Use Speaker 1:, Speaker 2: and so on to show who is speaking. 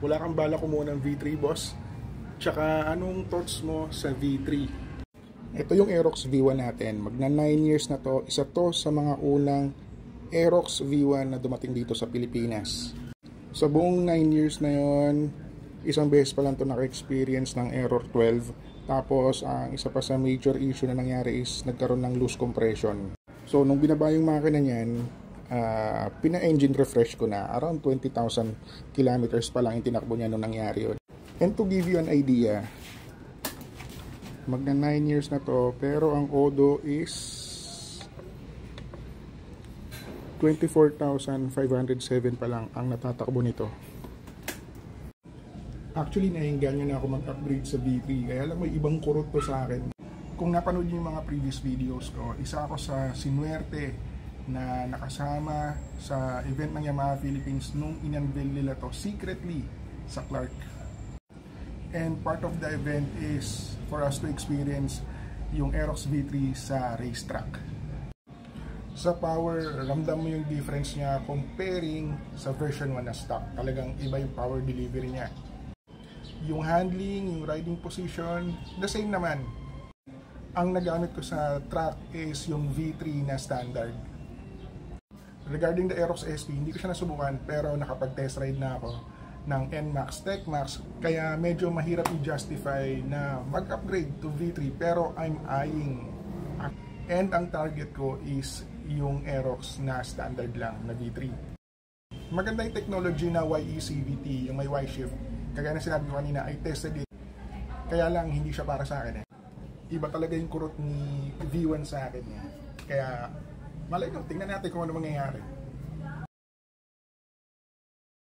Speaker 1: Wala kang bala kumuha ng V3, boss? Tsaka anong thoughts mo sa V3? Ito yung Aerox V1 natin. Magna 9 years na to. Isa to sa mga unang Aerox V1 na dumating dito sa Pilipinas. Sa buong 9 years na yon, isang beses pa lang to naka-experience ng error 12. Tapos ang isa pa sa major issue na nangyari is nagkaroon ng loose compression. So nung binaba yung makina niyan, pina-engine refresh ko na. Around 20,000 kilometers pa lang yung tinakbo niya nung nangyari yun. And to give you an idea, magna 9 years na to, pero ang odo is 24,507 pa lang ang natatakbo nito. Actually, nainganyo na ako mag-upgrade sa V3, kaya lang may ibang kurot to sa akin. Kung napanood niyo yung mga previous videos ko, isa ako sa sinuwerte na nakasama sa event ng Yamaha Philippines nung in-unveil nila to secretly sa Clark. And part of the event is for us to experience yung Aerox V3 sa racetrack. Sa power, ramdam mo yung difference niya comparing sa version 1 na stock. Talagang iba yung power delivery niya. Yung handling, yung riding position, the same naman. Ang nagamit ko sa track is yung V3 na standard. Regarding the Aerox SP, hindi ko siya nasubukan pero nakapag-test ride na ako ng NMAX, TechMax, kaya medyo mahirap i-justify na mag-upgrade to V3 pero I'm eyeing. And ang target ko is yung Aerox na standard lang na V3. Maganda yung technology na YECVT, yung may Y-shift. Kagaya na sinabi ko kanina, I tested it. Kaya lang hindi siya para sa akin. Iba talaga yung kurot ni V1 sa akin. Kaya malay ko, tingnan natin kung ano mangyayari.